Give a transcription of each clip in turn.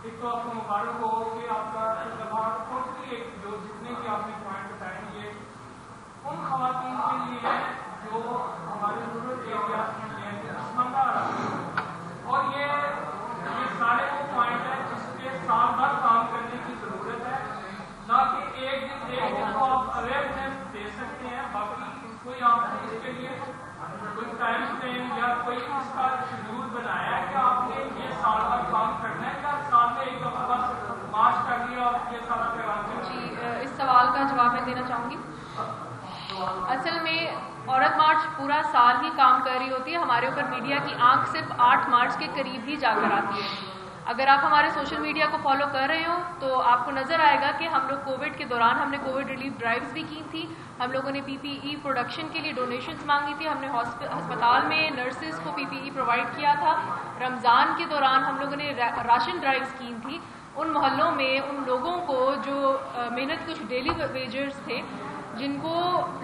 ایک تو آپ کو مبارک ہو کہ آپ کا ٹوٹلی جو جتنے بھی آپ نے پوائنٹ بتائے یہ ان خواتین کے لیے جو ہمارے رورل ایریاز میں ہیں پسماندہ اور یہ سارے وہ پوائنٹ ہیں جس پہ سال بھر کام کرنے کی ضرورت ہے، نہ کہ ایک دن کو آپ اویئرنیس دے سکتے ہیں، باقی کوئی آپ نے اس کے لیے کوئی ٹائم فریم یا کوئی اس کا شیڈول بنایا ہے کہ آپ نے یہ سال بھر کام کرنا ہے یا سال میں ایک دفعہ بس مارچ کر لیا اور یہ سارا پیغام؟ جی، اس سوال کا جواب میں دینا چاہوں گی۔ اصل میں عورت مارچ پورا سال ہی کام کر رہی ہوتی ہے، ہمارے اوپر میڈیا کی آنکھ صرف 8 مارچ کے قریب ہی جا کر آتی ہے۔ اگر آپ ہمارے سوشل میڈیا کو فالو کر رہے ہو تو آپ کو نظر آئے گا کہ ہم لوگ کووڈ کے دوران ہم نے کووڈ ریلیف ڈرائیوز بھی کی تھی، ہم لوگوں نے پی پی ای پروڈکشن کے لیے ڈونیشنز مانگی تھی، ہم نے ہسپتال میں نرسز کو پی پی ای پرووائڈ کیا تھا، رمضان کے دوران ہم لوگوں نے راشن ڈرائیوز کی تھی ان محلوں میں ان لوگوں کو جو محنت کچھ ڈیلی ویجرز تھے جن کو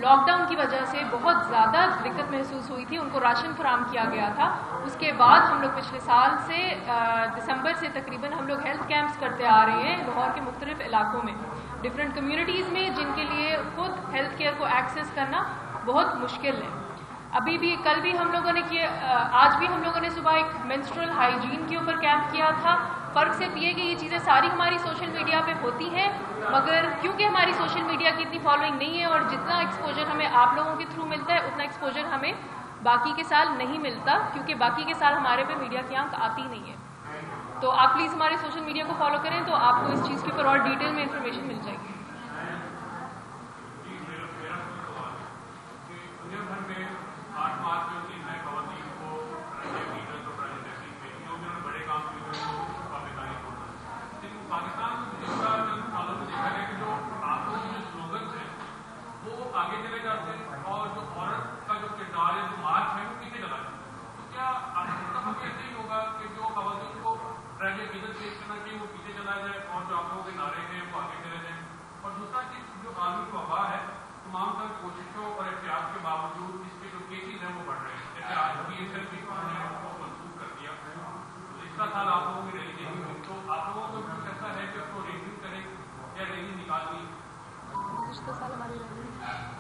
لاک ڈاؤن کی وجہ سے بہت زیادہ دقت محسوس ہوئی تھی، ان کو راشن فراہم کیا گیا تھا۔ اس کے بعد ہم لوگ پچھلے سال سے دسمبر سے تقریباً ہم لوگ ہیلتھ کیمپس کرتے آ رہے ہیں لاہور کے مختلف علاقوں میں، ڈفرینٹ کمیونٹیز میں، جن کے لیے خود ہیلتھ کیئر کو ایکسیس کرنا بہت مشکل ہے۔ ابھی بھی کل بھی ہم لوگوں نے کیا، آج بھی ہم لوگوں نے صبح ایک مینسٹرل ہائیجین کے اوپر کیمپ کیا تھا۔ فرق صرف یہ کہ یہ چیزیں ساری ہماری سوشل میڈیا پہ ہوتی ہیں، مگر کیونکہ ہماری سوشل میڈیا کی اتنی فالوئنگ نہیں ہے اور جتنا ایکسپوجر ہمیں آپ لوگوں کے تھرو ملتا ہے اتنا ایکسپوجر ہمیں باقی کے سال نہیں ملتا، کیونکہ باقی کے سال ہمارے پہ میڈیا کی آنکھ آتی نہیں ہے۔ تو آپ پلیز ہمارے سوشل میڈیا کو فالو کریں تو آپ کو اس چیز کے اوپر اور ڈیٹیل میں انفارمیشن مل جائے گی۔ آگے چلے جاتے ہیں اور جو عورت کا جو کردار ہے جو مارچ ہے وہ پیچھے چلا جاتا ہے، تو کیا ہمیں ایسے ہی ہوگا کہ جو خواتین کو ٹریجڈی پیش کرنا چاہیے وہ پیچھے چلا جائے اور جو آپ لوگوں کے نعرے ہیں وہ آگے چلے جائیں؟ اور دوسرا چیز جو عالمی وبا ہے تمام تر کوششوں اور احتیاط کے باوجود اس کے جو کیسز ہیں وہ بڑھ رہے ہیں، جیسے آج بھی اس نے منسوخ کر دیا، پچھلا سال آپ لوگوں کی ریلی نہیں ہوئی، تو آپ لوگوں کو کچھ ایسا ہے کہ اس کو ریویو کریں یا ریلی نکالنی؟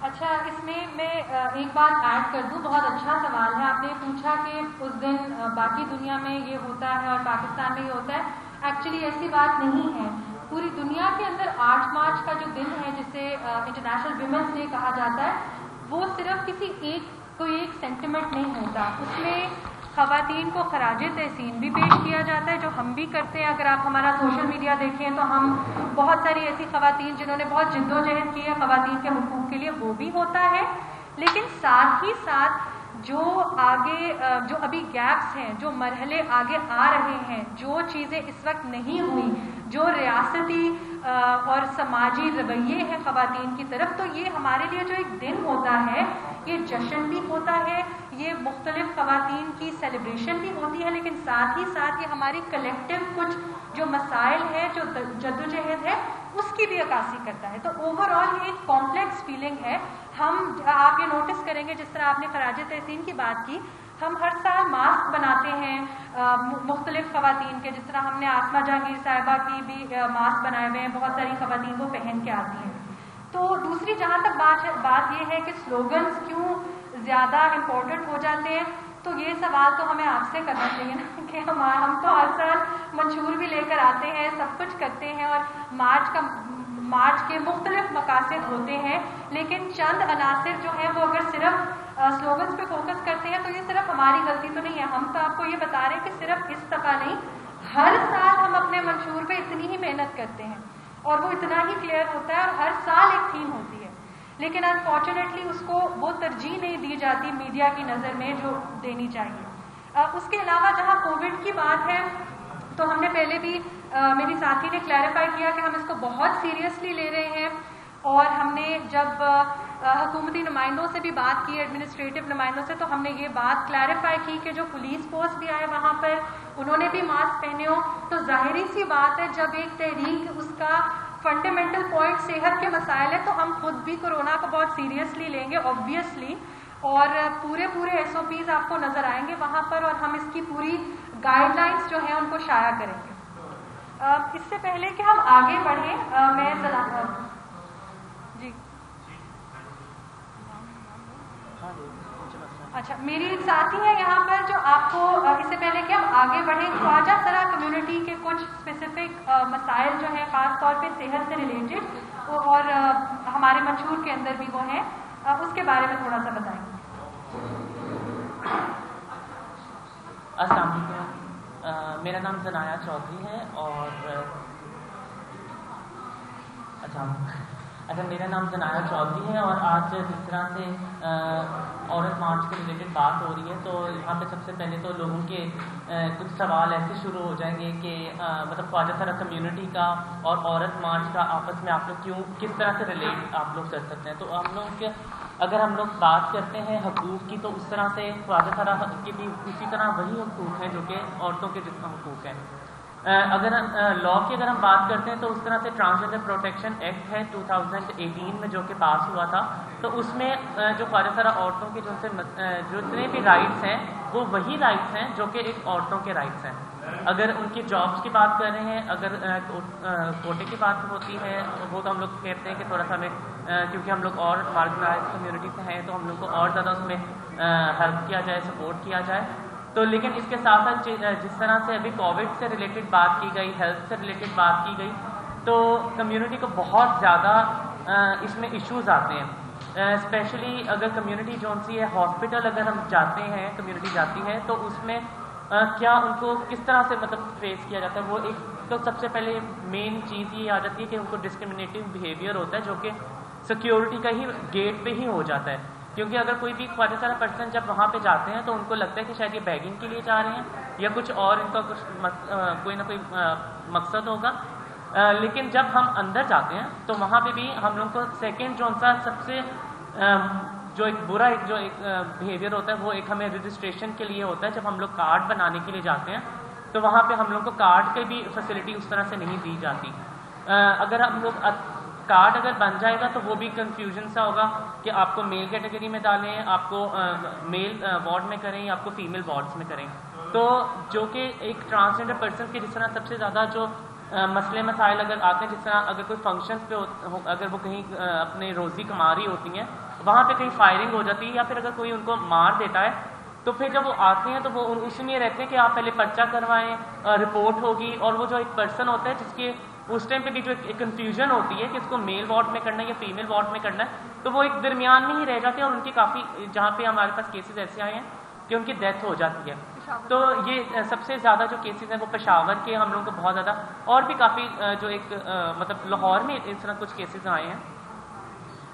اچھا، اس میں ایک بات ایڈ کر دوں، بہت اچھا سوال ہے۔ آپ نے پوچھا کہ اس دن باقی دنیا میں یہ ہوتا ہے اور پاکستان میں یہ ہوتا ہے، ایکچولی ایسی بات نہیں ہے۔ پوری دنیا کے اندر 8 مارچ کا جو دن ہے جسے انٹرنیشنل ویمنس ڈے کہا جاتا ہے، وہ صرف کسی کوئی ایک سینٹیمنٹ نہیں ہوتا، اس میں خواتین کو خراج تحسین بھی پیش کیا جاتا ہے جو ہم بھی کرتے ہیں۔ اگر آپ ہمارا سوشل میڈیا دیکھیں تو ہم بہت ساری ایسی خواتین جنہوں نے بہت جد و جہد کی ہے خواتین کے حقوق کے لیے، وہ بھی ہوتا ہے، لیکن ساتھ ہی ساتھ جو آگے جو ابھی گیپس ہیں، جو مرحلے آگے آ رہے ہیں، جو چیزیں اس وقت نہیں ہوئی، جو ریاستی اور سماجی رویے ہیں خواتین کی طرف، تو یہ ہمارے لیے جو ایک دن ہوتا ہے یہ جشن بھی ہوتا ہے، یہ مختلف خواتین کی سیلیبریشن بھی ہوتی ہے، لیکن ساتھ ہی ساتھ یہ ہماری کلیکٹیو کچھ جو مسائل ہیں، جو جدوجہد ہے، اس کی بھی عکاسی کرتا ہے۔ تو اوور آل یہ ایک کمپلیکس فیلنگ ہے۔ آپ یہ نوٹس کریں گے، جس طرح آپ نے خراج تحسین کی بات کی، ہم ہر سال ماسک بناتے ہیں مختلف خواتین کے، جس طرح ہم نے آسما جہانگیر صاحبہ کی بھی ماسک بنائے ہوئے ہیں، بہت ساری خواتین وہ پہن کے آتی ہیں۔ تو دوسری جہاں تک بات یہ ہے کہ سلوگنز کیوں زیادہ امپورٹنٹ ہو جاتے ہیں، تو یہ سوال تو ہمیں آپ سے کرنا چاہیے نا کہ ہم تو ہر سال منشور بھی لے کر آتے ہیں، سب کچھ کرتے ہیں اور مارچ کے مختلف مقاصد ہوتے ہیں، لیکن چند عناصر جو ہیں وہ اگر صرف سلوگنز پہ فوکس کرتے ہیں تو یہ صرف ہماری غلطی تو نہیں ہے۔ ہم تو آپ کو یہ بتا رہے ہیں کہ صرف اس دفعہ نہیں، ہر سال ہم اپنے منشور پہ اتنی ہی محنت کرتے ہیں اور وہ اتنا ہی کلیئر ہوتا ہے اور ہر سال ایک تھیم ہوتی ہے، لیکن انفارچونیٹلی اس کو وہ ترجیح نہیں دی جاتی میڈیا کی نظر میں جو دینی چاہیے۔ اس کے علاوہ جہاں کووڈ کی بات ہے تو ہم نے پہلے بھی میری ساتھی نے کلیریفائی کیا کہ ہم اس کو بہت سیریسلی لے رہے ہیں، اور ہم نے جب حکومتی نمائندوں سے بھی بات کی، ایڈمنسٹریٹو نمائندوں سے، تو ہم نے یہ بات کلیریفائی کی کہ جو پولیس فورس بھی آئے وہاں پر انہوں نے بھی ماسک پہنے ہو، تو ظاہری سی بات ہے جب ایک تحریک اس کا فنڈامنٹل پوائنٹ صحت کے مسائل ہے تو ہم خود بھی کورونا کو بہت سیریسلی لیں گے آبویسلی، اور پورے ایس او پیز آپ کو نظر آئیں گے وہاں پر، اور ہم اس کی پوری گائیڈ لائنس جو ہیں ان کو شائع کریں گے۔ اس سے پہلے کہ ہم آگے بڑھیں میں جی اچھا میری ایک ساتھی ہے یہاں پر جو آپ کو اس سے پہلے کہ ہم آگے بڑھیں خواجہ سرا کمیونٹی کے کچھ اسپیسیفک مسائل جو ہیں خاص طور پہ صحت سے ریلیٹڈ اور ہمارے منشور کے اندر بھی وہ ہیں اس کے بارے میں تھوڑا سا بتائیں. السلام علیکم. میرا نام زنایا چودھری ہے اور میرا نام زنایا چودھری ہے اور آج جس طرح سے عورت مارچ کے ریلیٹڈ بات ہو رہی ہے تو یہاں پہ سب سے پہلے تو لوگوں کے کچھ سوال ایسے شروع ہو جائیں گے کہ مطلب خواجہ سرا کمیونٹی کا اور عورت مارچ کا آپس میں آپ لوگ کس طرح سے ریلیٹ آپ لوگ کر سکتے ہیں. تو ہم لوگ اگر ہم لوگ بات کرتے ہیں حقوق کی تو اس طرح سے خواجہ سرا کی بھی اسی طرح وہی حقوق ہیں جو کہ عورتوں کے جتنا حقوق ہیں. اگر لا کی اگر ہم بات کرتے ہیں تو اس طرح سے ٹرانسجنڈر پروٹیکشن ایکٹ ہے 2018 میں جو کہ پاس ہوا تھا تو اس میں جو خواجہ سرا عورتوں کے جتنے بھی رائٹس ہیں وہ وہی رائٹس ہیں جو کہ ایک عورتوں کے رائٹس ہیں. اگر ان کی جابس کی بات کر رہے ہیں اگر کوٹے کی بات ہوتی ہے وہ تو ہم لوگ کہتے ہیں کہ تھوڑا سا ہمیں کیونکہ ہم لوگ اور مارجنائز کمیونٹی سے ہیں تو ہم لوگ کو اور زیادہ اس میں ہیلپ کیا جائے سپورٹ کیا جائے. تو لیکن اس کے ساتھ ساتھ جس طرح سے ابھی کووڈ سے ریلیٹڈ بات کی گئی ہیلتھ سے ریلیٹڈ بات کی گئی تو کمیونٹی کو بہت زیادہ اس میں ایشوز آتے ہیں. اسپیشلی اگر کمیونٹی جو سی ہے ہاسپٹل اگر ہم جاتے ہیں کمیونٹی جاتی ہے تو اس میں کیا ان کو کس طرح سے مطلب فیس کیا جاتا ہے. وہ ایک تو سب سے پہلے مین چیز یہ آ جاتی ہے کہ ان کو ڈسکریمنیٹو بیہیویئر ہوتا ہے جو کہ سیکیورٹی کا ہی گیٹ پہ ہی ہو جاتا ہے. کیونکہ اگر کوئی بھی خواجہ سرا پرسن جب وہاں پہ جاتے ہیں تو ان کو لگتا ہے کہ شاید یہ بیگنگ کے لیے جا رہے ہیں یا کچھ اور ان کا کچھ کوئی نہ کوئی مقصد ہوگا. لیکن جب ہم اندر جاتے ہیں تو وہاں پہ بھی ہم لوگ کو سیکنڈ جو سا سب سے جو ایک برا جو ایک بیہیویئر ہوتا ہے وہ ایک ہمیں رجسٹریشن کے لیے ہوتا ہے. جب ہم لوگ کارڈ بنانے کے لیے جاتے ہیں تو وہاں پہ ہم لوگ کو کارڈ کی بھی فیسلٹی اس طرح سے نہیں دی جاتی. اگر ہم لوگ کارڈ اگر بن جائے گا تو وہ بھی کنفیوژن سا ہوگا کہ آپ کو میل کیٹیگری میں ڈالیں آپ کو میل وارڈ میں کریں یا آپ کو فیمیل وارڈس میں کریں. تو جو کہ ایک ٹرانسجنڈر پرسن کے جس طرح سب سے زیادہ جو مسئلے مسائل اگر آتے ہیں جس طرح اگر کوئی فنکشن پہ اگر وہ کہیں اپنے روزی کما رہی ہوتی ہیں وہاں پہ کہیں فائرنگ ہو جاتی ہے یا پھر اگر کوئی ان کو مار دیتا ہے تو پھر جب وہ آتے ہیں تو وہ اس میں رہتے ہیں کہ آپ پہلے پرچہ کروائیں رپورٹ ہوگی. اور وہ جو ایک پرسن ہوتا ہے جس کے اس ٹائم پہ بھی جو ایک کنفیوژن ہوتی ہے کہ اس کو میل وارڈ میں کرنا ہے یا فیمیل وارڈ میں کرنا ہے تو وہ ایک درمیان میں ہی رہ جاتے ہیں. اور ان کی کافی جہاں پہ ہمارے پاس کیسز ایسے آئے ہیں کہ ان کی ڈیتھ ہو جاتی ہے. تو یہ سب سے زیادہ جو کیسز ہیں وہ پشاور کے ہم لوگوں کو بہت زیادہ اور بھی کافی جو ایک مطلب لاہور میں اس طرح کچھ کیسز آئے ہیں.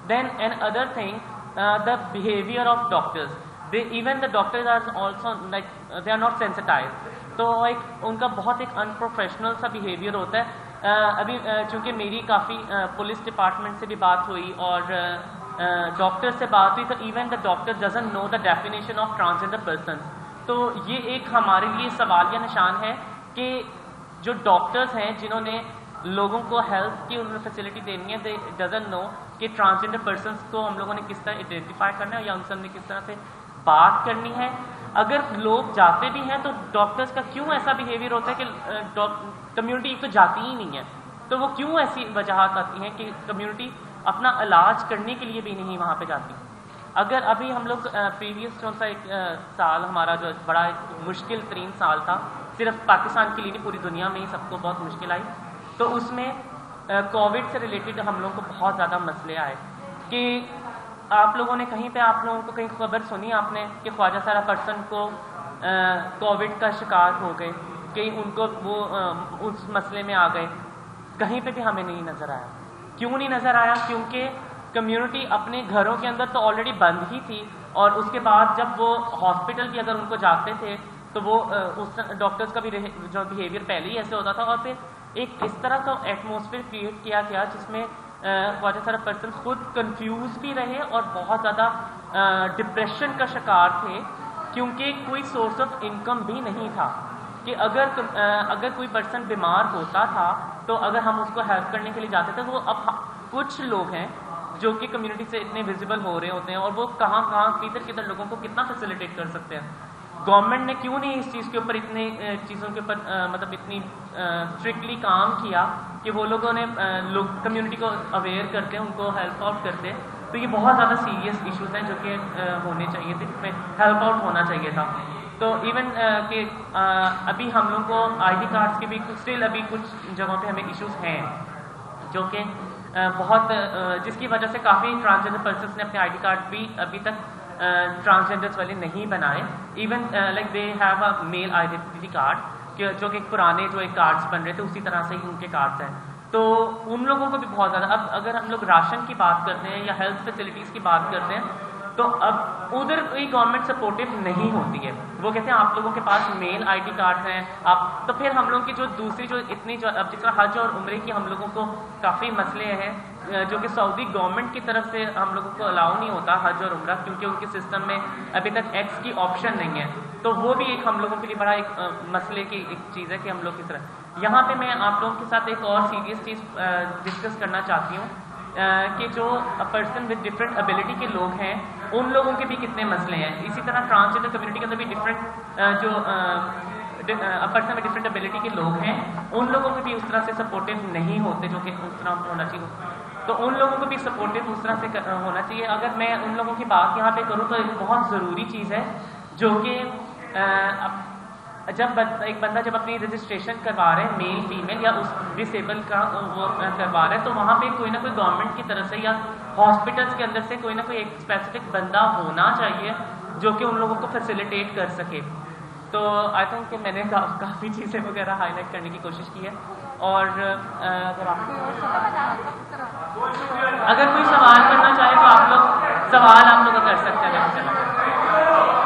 Then and other thing the behaviour of doctors even the doctors are also like they are not sensitize. تو ایک ان کا بہت ایک ان پروفیشنل سا بیہیویئر ہوتا ہے. ابھی چونکہ میری کافی پولیس ڈپارٹمنٹ سے بھی بات ہوئی اور ڈاکٹر سے بات ہوئی تو even the doctor doesn't know the definition of transgender persons. تو یہ ایک ہمارے لیے سوالیہ نشان ہے کہ جو ڈاکٹرز ہیں جنہوں نے لوگوں کو ہیلتھ کی انہوں نے فیسلٹی دینی ہے دے ڈزنٹ نو کہ ٹرانسجنڈر پرسنس کو ہم لوگوں نے کس طرح آئیڈینٹیفائی کرنا ہے یا ان سے ہم نے کس طرح سے بات کرنی ہے. اگر لوگ جاتے بھی ہیں تو ڈاکٹرز کا کیوں ایسا بیہیویئر ہوتا ہے کہ کمیونٹی ایک تو جاتی ہی نہیں ہے تو وہ کیوں ایسی وجوہات آتی ہیں کہ کمیونٹی اپنا علاج کرنے کے لیے بھی نہیں وہاں پہ جاتی. اگر ابھی ہم لوگ پریویس جو سا ایک سال ہمارا جو بڑا ایک مشکل ترین سال تھا صرف پاکستان کے لیے نہیں پوری دنیا میں ہی سب کو بہت مشکل آئی تو اس میں کووڈ سے ریلیٹڈ ہم لوگوں کو بہت زیادہ مسئلے آئے کہ آپ لوگوں نے کہیں پہ آپ لوگوں کو کہیں خبر سنی آپ نے کہ خواجہ سرا پرسن کو کووڈ کا شکار ہو گئے کہیں ان کو وہ اس مسئلے میں آ گئے. کہیں پہ بھی ہمیں نہیں نظر آیا. کیوں نہیں نظر آیا؟ کیونکہ کمیونٹی اپنے گھروں کے اندر تو آلریڈی بند ہی تھی اور اس کے بعد جب وہ ہاسپٹل بھی اگر ان کو جاتے تھے تو وہ اس ڈاکٹرز کا بھی جو بیہیویئر پہلے ہی ایسے ہوتا تھا اور پھر ایک اس طرح کا ایٹماسفیئر کریٹ کیا گیا جس میں خواجہ سرا پرسن خود کنفیوز بھی رہے اور بہت زیادہ ڈپریشن کا شکار تھے کیونکہ کوئی سورس آف انکم بھی نہیں تھا. کہ اگر کوئی پرسن بیمار ہوتا تھا تو اگر ہم اس کو ہیلپ کرنے کے لیے جاتے تھے وہ اب کچھ لوگ ہیں جو کہ کمیونٹی سے اتنے ویزیبل ہو رہے ہوتے ہیں اور وہ کہاں کدھر لوگوں کو کتنا فیسیلیٹیٹ کر سکتے ہیں. گورنمنٹ نے کیوں نہیں اس چیز کے اوپر اتنے چیزوں کے اوپر مطلب اتنی اسٹرکٹلی کام کیا کہ وہ لوگوں نے لوگ کمیونٹی کو اویئر کرتے ہیں، ان کو ہیلپ آؤٹ کرتے ہیں. تو یہ بہت زیادہ سیریس ایشوز ہیں جو کہ ہونے چاہیے تھے، اس میں ہیلپ آؤٹ ہونا چاہیے تھا. تو ایون کہ ابھی ہم لوگ کو آئی ڈی کارڈس کے بھی اسٹل ابھی کچھ جگہوں پہ ہمیں ایشوز ہیں جو کہ بہت جس کی وجہ سے کافی ٹرانسجنڈر پرسنس نے اپنے آئی ڈی کارڈ بھی ابھی تک ٹرانسجنڈرس والے نہیں بنائے. Even like they have a male identity card جو کہ پرانے جو ایک کارڈس بن رہے تھے اسی طرح سے ہی ان کے کارڈس ہیں. تو ان لوگوں کو بھی بہت زیادہ اب اگر ہم لوگ راشن کی بات کرتے ہیں یا ہیلتھ فیسلٹیز کی بات کرتے ہیں تو اب ادھر کوئی گورنمنٹ سپورٹو نہیں ہوتی ہے. وہ کہتے ہیں آپ لوگوں کے پاس میل آئی ڈی کارڈ ہیں آپ، تو پھر ہم لوگوں کی جو دوسری جو اتنی جو اب جس طرح حج اور عمرے کی ہم لوگوں کو کافی مسئلے ہیں جو کہ سعودی گورنمنٹ کی طرف سے ہم لوگوں کو الاؤ نہیں ہوتا حج اور عمرہ، کیونکہ ان کے سسٹم میں ابھی تک ایکس کی آپشن نہیں ہے. تو وہ بھی ایک ہم لوگوں کے لیے بڑا ایک مسئلے کی ایک چیز ہے کہ ہم لوگ کس طرح. یہاں پہ میں آپ لوگوں کے ساتھ ایک اور سیریس چیز ڈسکس کرنا چاہتی ہوں کہ جو پرسن ود ڈفرینٹ ابیلٹی کے لوگ ہیں ان لوگوں کے بھی کتنے مسئلے ہیں. اسی طرح ٹرانسجنڈر کمیونٹی کے اندر بھی ڈفرینٹ جو پرسن ود ڈفرینٹ ابیلٹی کے لوگ ہیں ان لوگوں کو بھی اس طرح سے سپورٹو نہیں ہوتے جو کہ اس طرح ہونا چاہیے. تو ان لوگوں کو بھی سپورٹو اس طرح سے ہونا چاہیے. اگر میں ان لوگوں کی بات یہاں پہ کروں تو ایک بہت ضروری چیز ہے جو کہ جب ایک بندہ جب اپنی رجسٹریشن کروا رہے ہیں میل فیمیل یا اس ڈسیبل کا وہ کروا رہے ہیں تو وہاں پہ کوئی نہ کوئی گورنمنٹ کی طرف سے یا ہاسپٹلس کے اندر سے کوئی نہ کوئی ایک اسپیسیفک بندہ ہونا چاہیے جو کہ ان لوگوں کو فیسیلیٹیٹ کر سکے. تو آئی تھنک کہ میں نے کافی چیزیں وغیرہ ہائی لائٹ کرنے کی کوشش کی ہے. اور اگر کوئی سوال کرنا چاہے تو آپ لوگ سوال آپ لوگ کر سکتے ہیں.